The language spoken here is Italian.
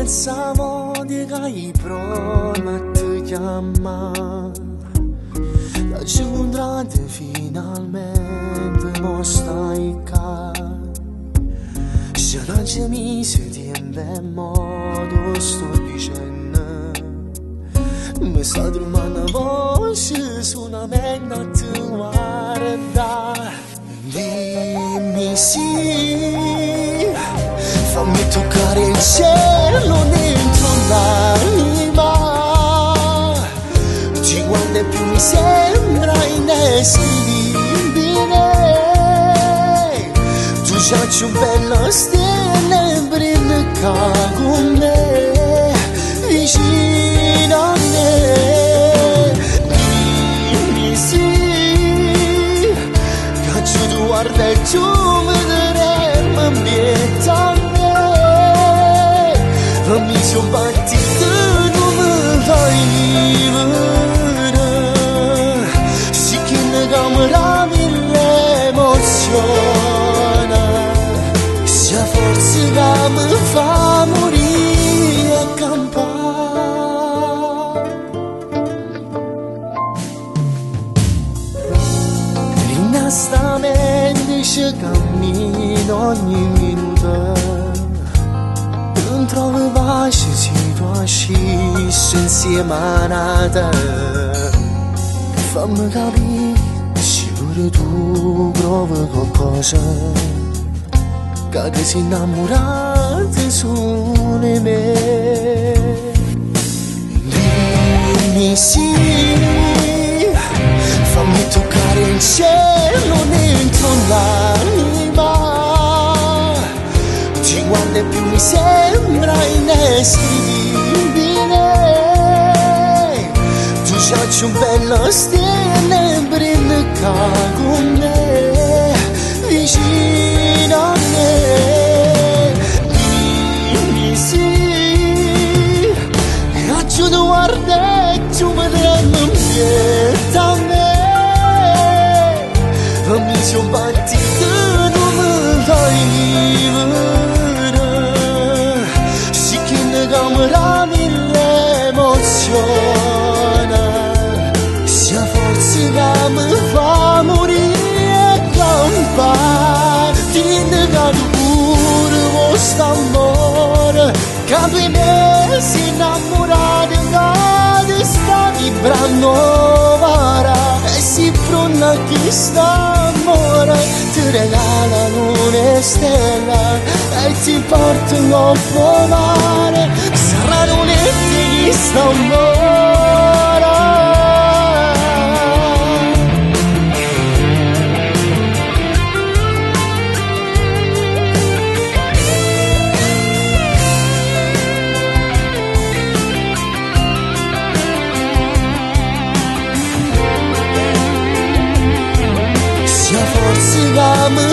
pensavo di che prova ti chiamare. Da giuntate finalmente mo stai qua. Se non ci mise tempo e modo sto dicendo. Mi sta trovando una voce su una mente a ti guarda. Dimmi sì, fammi toccare il cielo dentro l'anima. Di quando più mi sembra inescrivibile. Tu c'hai un bello stelle brinca con me, vicino a me. Dimmi sì, che tu guarda e tu vedremo ambiente a me. Mi sono partito, non mi fai vivere. Sì che ne camera mille emozioni. Sia forse che mi fa morire a campare. Rinastamente ci cammino ogni minuto. Non trovo pace se tu ascissi insieme a te. Fammi capire se pure tu provi qualcosa. Che si innamorati solo di me. Dimmi sì, fammi toccare il cielo dentro l'anima. Di quando più mi sembra inescrivibile. Tu c'hai un bello stelle brinca con me, vicino a me. Dimmi sì, che tu guarda e tu vedremo ambiente a me. Mi sono partito, non mi fai vivere. Sì che ne camera mille emozioni. Sia forse che mi fa morire a campare. Ti negato pure questo amore. Che 2 mesi innamorati che sta vibrando vara. E si prona chi sta amore. Ti regalano una stella e ti portano a volare. Saranno letti chi sta amore. Forse che mi